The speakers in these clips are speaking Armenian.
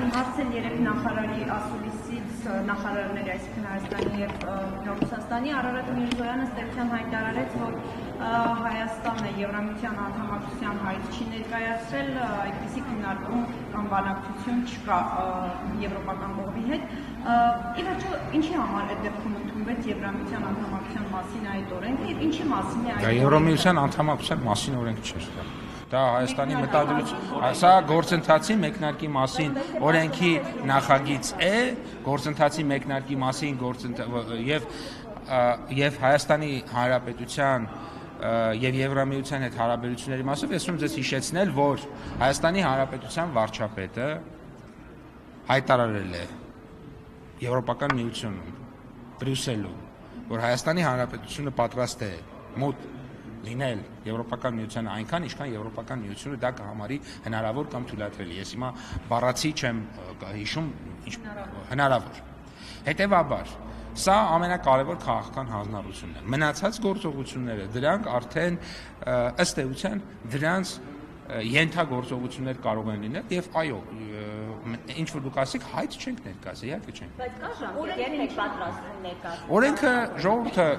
իմ հարցել երեք նախարարի ասուլիսից նախարարների, այսինքն Հայաստանի եւ Ռուսաստանի Արարատ Միրզոյանը ստեղծան հայտարարեց, որ Հայաստանը Եվրամիության անդամակցության հայտ չի ներկայացրել, այդպիսի քննարկում կամ բանակցություն չկա եվրոպական կողմի հետ։ Ի վերջո, ինչի համար այդ դեպքում ընդունվեց Եվրամիության անդամակցության մասին այդ օրենքը եւ ինչի մասին է այդ օրենքը։ Դա Եվրամիության անդամակցության մասին օրենք չէր։ Դա Հայաստանի մտադրություն, սա գործընթացի մեկնարկի մասին օրենքի նախագիծ է, գործընթացի մեկնարկի մասին եւ Հայաստանի Հանրապետության եւ Եվրամիության հետ հարաբերությունների մասով ես ուզում ձեզ հիշեցնել, որ Հայաստանի Հանրապետության վարչապետը հայտարարել է Եվրոպական միությունում, Բրյուսելում, որ Հայաստանի Հանրապետությունը պատրաստ է մոտ լինել Եվրոպական միությանը այնքան, ինչքան Եվրոպական միությունը դա կհամարի հնարավոր կամ թույլատրելի։ Ես հիմա բառացի չեմ հիշում, հնարավոր։ Հետևաբար, սա ամենակարևոր քաղաքական հանձնառությունն է։ Մնացած գործողությունները, դրանք արդեն ըստ էության դրանց ենթագործողություններ կարող են լինել եւ այո, ինչ որ դուք ասեք, հայտ չենք ներկայացել, իհարկե չենք։ Բայց կա ժամկետ, երբ եք պատրաստվում ներկայացնել։ Օրենքը ժողովուրդը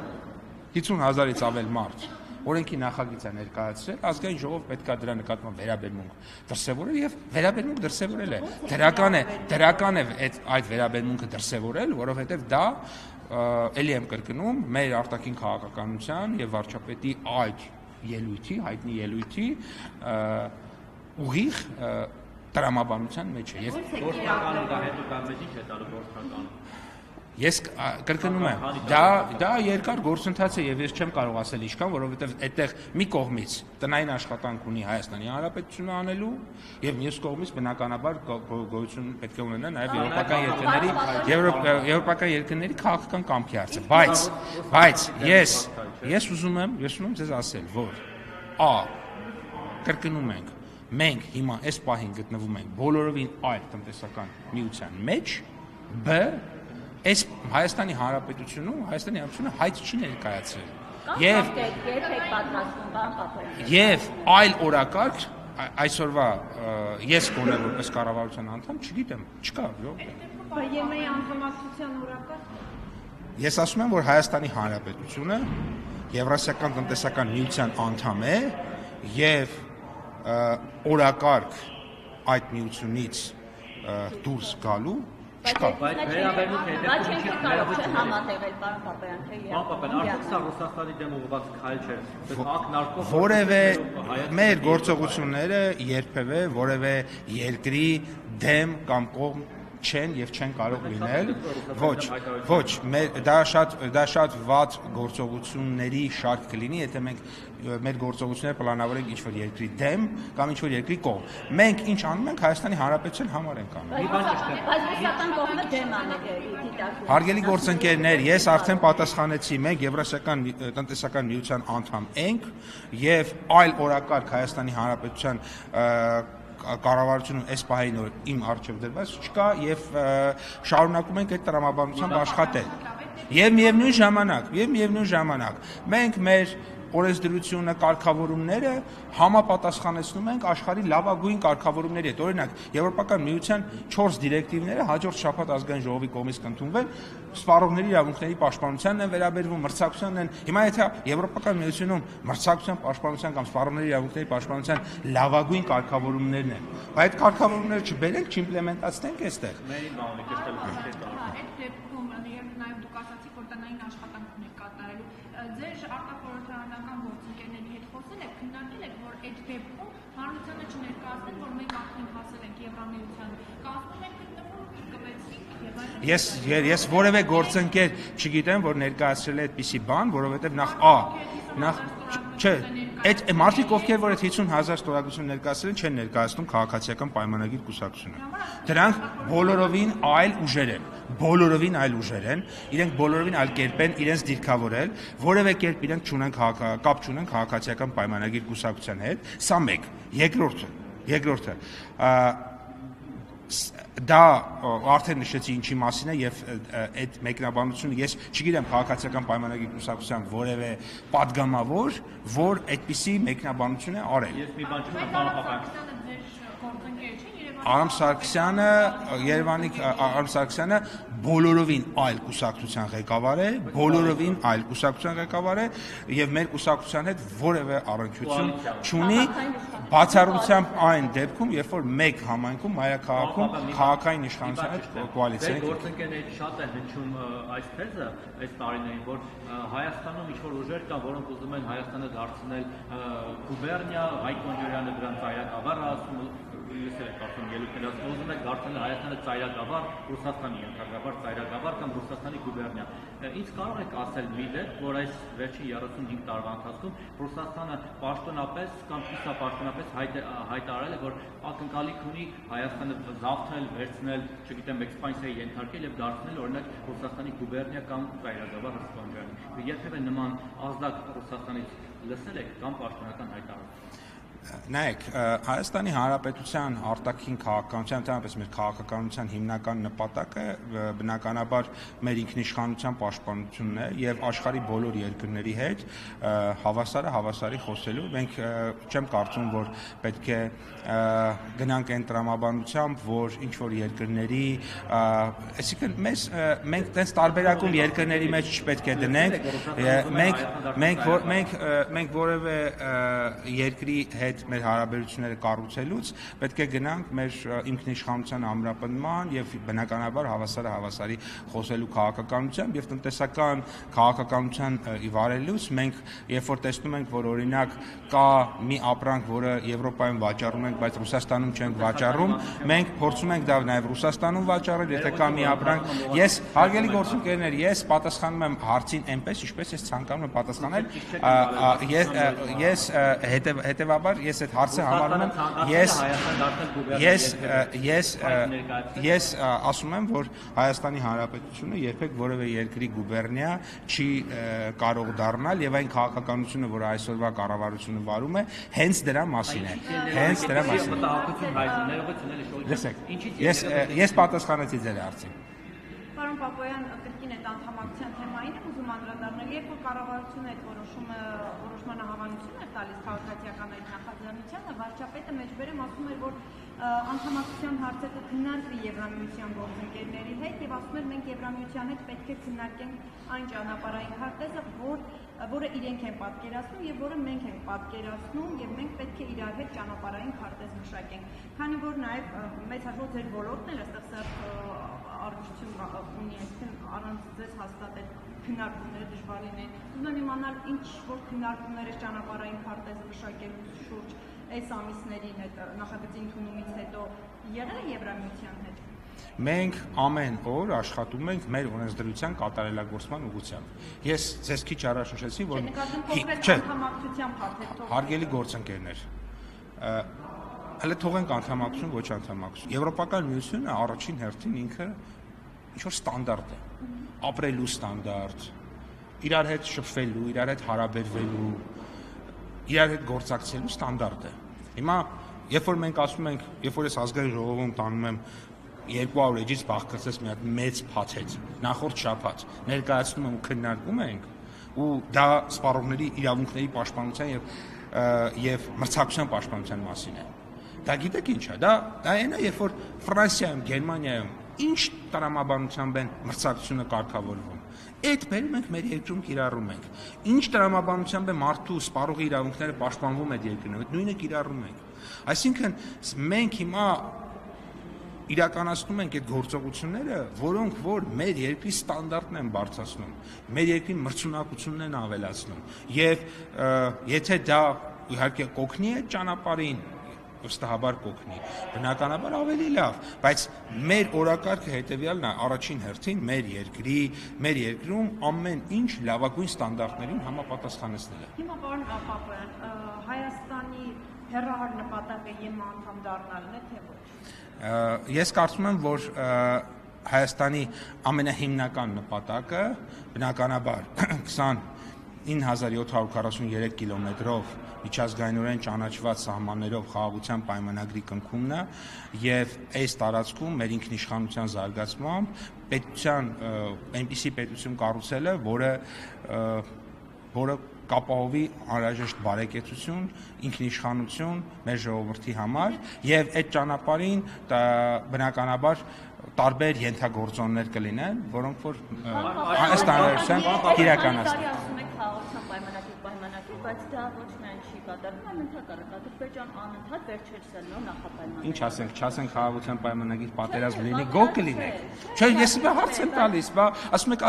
50,000-ից ավել մարդ օրենքի նախագիծ է ներկայացրել, ազգային ժողով պետք է դրա նկատմամբ վերաբերմունք դրսևորել եւ վերաբերմունք դրսևորել է։ Դրական է այդ վերաբերմունքը դրսևորել, որովհետեւ դա ելի եմ կրկնում մեր արտաքին քաղաքականության եւ վարչապետի այդ ելույթի, հայտնի ելույթի ուղիղ տրամաբանության մեջ է։ Ես գործնականում դա հետո ինչ է տալու գործնականում։ Ես կրկնում եմ, դա երկար գործընթաց է եւ ես չեմ կարող ասել ինչքան, որովհետեւ այդտեղ մի կողմից տնային աշխատանք ունի Հայաստանի Հանրապետությունը անելու եւ մյուս կողմից բնականաբար գոյություն պետք է ունենա նաեւ եվրոպական երկրների քաղաքական կամքի հարցը, բայց ես ուզում եմ ձեզ ասել, որ կրկնում ենք, մենք հիմա այս պահին գտնվում ենք բոլորովին այլ տնտեսական միության մեջ, այս Հայաստանի Հանրապետությունում հայտ չի ներկայացրել եւ այլ օրակարգ այսօրվա ես գոնե որպես կառավարության անդամ չգիտեմ, չկա։ ԵՄ-ի անդամակցության օրակարգ։ Ես ասում եմ, որ Հայաստանի Հանրապետությունը Եվրասիական տնտեսական միության անդամ է եւ օրակարգ այդ միությունից դուրս գալու չկա։ Բայց վերաբերմունք հետո կարող չէ համատեղել պարոն Պապայան, թե արդյոք սա Ռուսաստանի դեմ ուղղված քայլ չէ։ Ակնարկով որևէ մեր գործողությունները երբևէ որևէ երկրի դեմ կամ կողմ չեն եւ չեն կարող լինել։ Ոչ, դա շատ վատ գործողությունների շարք կլինի, եթե մենք մեր գործողությունները պլանավորենք ինչ-որ երկրի դեմ կամ ինչ-որ երկրի կողմ։ Մենք ինչ անում ենք Հայաստանի Հանրապետության համար ենք անում։ Բայց ռուսական կողմը դեմ է Հարգելի գործընկերներ, ես արդեն պատասխանեցի, մենք Եվրասիական տնտեսական միության անդամ ենք եւ այլ օրակարգ Հայաստանի Հանրապետության կառավարությունում այս պահին իմ առջև դրված չկա եւ շարունակում ենք այդ տրամաբանությամբ աշխատել։ Եվ միևնույն ժամանակ մենք մեր օրենսդրությունը, կարգավորումները համապատասխանեցնում ենք աշխարհի լավագույն կարգավորումների հետ։ Օրինակ, Եվրոպական միության 4 դիրեկտիվները հաջորդ շաբաթ ազգային ժողովի կողմից կընդունվեն, սպառողների իրավունքների պաշտպանությանն են վերաբերվում, մրցակցությանն են։ Հիմա եթե Եվրոպական միությունում մրցակցության պաշտպանության կամ սպառողների իրավունքների պաշտպանության լավագույն կարգավորումներն են, բայց այդ կարգավորումները չբերենք, չիմպլեմենտացնենք այստեղ։ Ձեր արտախորհրդարանական գործընկերների հետ խոսել եք, քննարկել եք, որ այդ դեպքում հանրությանը չներկայացնեն, որ մենք արդեն հասել ենք Եվրամիության կազմում ենք գտնվում, կկվեցինք Ես որևէ գործընկեր չգիտեմ, որ ներկայացրել է այդպիսի բան, որովհետև նախ չէ, այդ մարդիկ ովքեր որ այդ 50,000 ստորագրություն ներկայացրել են, չեն ներկայացնում քաղաքացիական պայմանագիր կուսակցությունը։ Դրանք բոլորովին այլ ուժեր են, իրենք բոլորովին այլ կերպ են իրենց դիրքավորել, որևէ կերպ իրենք կապ չունեն քաղաքացիական պայմանագիր կուսակցության հետ, սա մեկ։ Երկրորդը դա արդեն նշեցի ինչի մասին է եւ այդ մեկնաբանությունը ես չգիտեմ քաղաքացիական պայմանագիր կուսակցության որևէ падգամավոր, որ այդպիսի մեկնաբանություն է արել։ Ես մի բան չեմ գործընկեր չի, Արամ Սարգսյանը Երևանի Արամ Սարգսյանը բոլորովին այլ կուսակցության ղեկավար է, բոլորովին այլ կուսակցության ղեկավար է եւ մեր կուսակցության հետ որևէ առնչություն չունի, բացառությամբ այն դեպքում, երբ որ մեկ համայնքում մայրաքաղաքում քաղաքային իշխանության հետ կոալիցիա է։ Գործընկերների շատ է հնչում այս թեզը այս տարիներին, որ Հայաստանում ինչ-որ ուժեր կան, որոնք ուզում են Հայաստանը դարձնել գուբերնիա, Հայկ Կոնջորյանը դրան ծայրագավառ ասում, ես էլ կարծում ելույթներ ասում, ուզում են դարձնել Հայաստանը ծայրագավառ, Ռուսաստանի ենթակաբար ծայրագավառ կամ Ռուսաստանի գուբերնիա։ Ինչ կարող եք ասել մի դեպք, որ այս վերջին 35 տարվա ընթացքում Ռուսաստանը պաշտոնապես կամ կիսապաշտոնապես հայտարարել է, որ ակնկալիք ունի Հայաստանը զավթել, վերցնել, չգիտեմ, էքսպանսիայի ենթարկել եւ դարձնել օրինակ Ռուսաստանի գուբերնիա կամ ծայրագավառ Ռուսաստանի։ Երբևէ նման ազդակ Ռուսաստանից լսել եք կամ պաշտոնական հայտարարել։ Նայեք, Հայաստանի Հանրապետության արտաքին քաղաքականության, ընդհանրապես մեր քաղաքականության հիմնական նպատակը բնականաբար մեր ինքնիշխանության պաշտպանությունն է եւ աշխարհի բոլոր երկրների հետ հավասարը հավասարի խոսելու։ Մենք չեմ կարծում, որ պետք է գնանք այն տրամաբանությամբ, որ ինչ որ երկրների, այսինքն մենք տես տարբերակում երկրների մեջ չպետք է դնենք, մենք որևէ երկրի հետ մեր հարաբերությունները կառուցելուց պետք է գնանք մեր ինքնիշխանության ամրապնդման եւ բնականաբար հավասարը հավասարի խոսելու քաղաքականությամբ եւ տնտեսական քաղաքականության վարելուց մենք երբ որ տեսնում ենք, որ օրինակ կա մի ապրանք, որը Եվրոպայում վաճառում ենք, բայց Ռուսաստանում չենք վաճառում, մենք փորձում ենք դա նաեւ Ռուսաստանում վաճառել, եթե կա մի ապրանք, ես հարգելի գործընկերներ, ես պատասխանում եմ հարցին այնպես, ինչպես ես ցանկանում եմ պատասխանել, ես հետեւաբար ես այդ հարցը համարում եմ ես ասում եմ, որ Հայաստանի Հանրապետությունը երբեք որևէ երկրի գուբերնիա չի կարող դառնալ եւ այն քաղաքականությունը, որը այսօրվա կառավարությունը վարում է, հենց դրա մասին է։ Հենց դրա մասին է։ Ես պատասխանեցի ձեր հարցին։ Պարոն Պապոյան, կրկին այդ անդամակցության թեմային եմ ուզում անդրադառնալ, երբ որ կառավարությունը այդ որոշման հավանություն էր տալիս քաղաքացիական այդ նախաձեռնությանը, վարչապետը մեջբերեմ ասում էր, որ անդամակցության հարցը կքննարկվի Եվրամիության գործընկերների հետ եւ ասում էր մենք Եվրամիության հետ պետք է քննարկենք այն ճանապարհային քարտեզը, որը իրենք են պատկերացնում եւ որը մենք ենք պատկերացնում եւ մենք պետք է իրար հետ ճանապարհային քարտեզ մշակենք։ Քանի որ նաեւ մեծ հաշվով ձեր ոլորտն էլ այստեղ առողջություն ունի, այսինքն առանց ձեզ հաստատել քննարկումները դժվար լինեն։ Ուզում եմ իմանալ ինչ որ քննարկումներ է ճանապարհային քարտեզը մշակելու շուրջ այս ամիսներին այդ նախագծի ընդունումից հետո եղել է Եվրամիության հետ։ Մենք ամեն օր աշխատում ենք մեր օրենսդրության կատարելագործման ուղղությամբ։ Ես ձեզ քիչ առաջ նշեցի, որ հարգելի գործընկերներ, հələ թողենք անդամակցություն, ոչ անդամակցություն։ Եվրոպական միությունը առաջին հերթին ինքը ինչ որ ստանդարտ է, ապրելու ստանդարտ, իրար հետ շփվելու, իրար հետ հարաբերվելու, իրար հետ գործակցելու ստանդարտ է։ Հիմա, երբ որ մենք ասում ենք, երբ որ ես ազգային ժողովում տանում եմ 200 էջից բաղկացած մի հատ մեծ փաթեթ, նախորդ շաբաթ ներկայացնում եմ ու քննարկում ենք, ու դա սպառողների իրավունքների պաշտպանության եւ մրցակցության պաշտպանության մասին է։ Դա գիտեք ինչ է, դա այն է, երբ որ Ֆրանսիայում, Գերմանիայում ինչ տրամաբանությամբ են մրցակցությունը կարգավորվում։ Այդ բերում ենք մեր երկրում կիրառում ենք։ Ինչ տրամաբանությամբ է մարդու սպառողի իրավունքները պաշտպանվում այդ երկրներում, նույնը կիրառում ենք։ Այսինքն մենք հիմա իրականացնում ենք այդ գործողությունները, որոնք որ մեր երկրի ստանդարտն են բարձրացնում, մեր երկրի մրցունակությունն են ավելացնում, եւ եթե դա իհարկե կօգնի այդ ճանապարհին, վստահաբար կօգնի, բնականաբար ավելի լավ, բայց մեր օրակարգը հետեւյալն է, առաջին հերթին մեր երկրում ամեն ինչ լավագույն ստանդարտներին համապատասխանեցնելը։ Հիմա պարոն Պապոյան, Հայաստանի հեռահար նպատակը ԵՄ անդամ դառնալն է, թե ոչ։ Ես կարծում եմ, որ Հայաստանի ամենահիմնական նպատակը բնականաբար 29743 կիլոմետրով միջազգայինորեն ճանաչված սահմաններով խաղաղության պայմանագրի կնքումն է եւ այս տարածքում մեր ինքնիշխանության զարգացմամբ պետության այնպիսի պետություն կառուցելը, որը կապահովի անհրաժեշտ բարեկեցություն, ինքնիշխանություն մեր ժողովրդի համար եւ այդ ճանապարհին բնականաբար տարբեր ենթագործոններ կլինեն, որոնք որ ըստ անհրաժեշտության իրականացնեն։ Ասում եք խաղաղության պայմանագիր, բայց դա ոչ միայն չի կատարվում, այլ ընդհանրապես Ադրբեջան անընդհատ վերջերս էլ նոր նախապայմանագիր։ Ինչ ասենք, չասենք խաղաղության պայմանագիր պատերազմ լինի, գոհ կլինեք։ Չէ, ես իբր հարց եմ տալիս, բա ասում եք,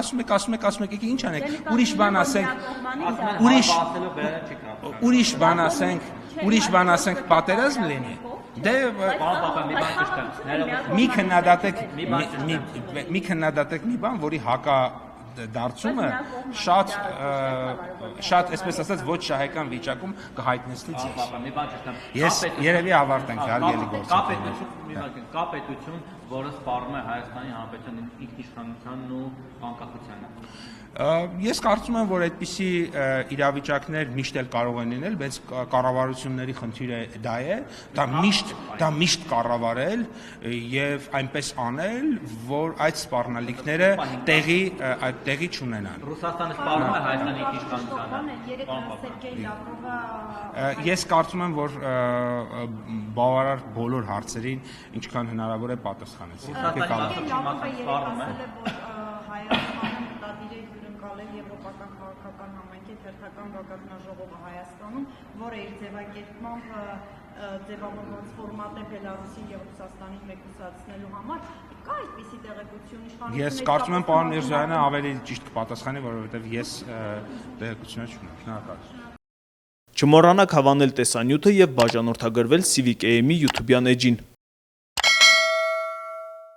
ինչ անենք, ուրիշ բան ասենք, ուրիշ բան ասենք պատերազմ լինի։ Դե մի քննադատեք մի բան, որի հակադարձումը շատ այսպես ասած ոչ շահեկան վիճակում կհայտնեցնի ձեզ։ Ես երևի ավարտենք հարգելի գործընկերներ։ Կա պետություն, որը սպառնում է Հայաստանի Հանրապետության ինքնիշխանությանն ու անկախությանը։ Ես կարծում եմ, որ այդպիսի իրավիճակներ միշտ էլ կարող են լինել, բայց կառավարությունների խնդիրը դա է, դա միշտ կառավարել եւ այնպես անել, որ այդ սպառնալիքները տեղի չունենան։ Ռուսաստանը սպառնում է Հայաստանի ինքնիշխանությանը։ Ես կարծում եմ, որ բավարար բոլոր հարցերին ինչքան հնարավոր է պատասխանեցի։ Հայաստանը մտադիր է հյուրընկալել Եվրոպական քաղաքական համայնքի թերթական գագաթնաժողովը Հայաստանում, որը իր ձևակերպմամբ ձևավորված ֆորմատ է Բելարուսի եւ Ռուսաստանի մեկուսացնելու համար։ Կա այդպիսի տեղեկություն իշխանությունների։ Ես կարծում եմ, պարոն Միրզոյանը ավելի ճիշտ կպատասխանի, որովհետեւ ես տեղեկություններ չունեմ։ Շնորհակալ։ Չմոռանաք հավանել տեսանյութը եւ բաժանորդագրվել Civic AM-ի YouTube-յան էջին։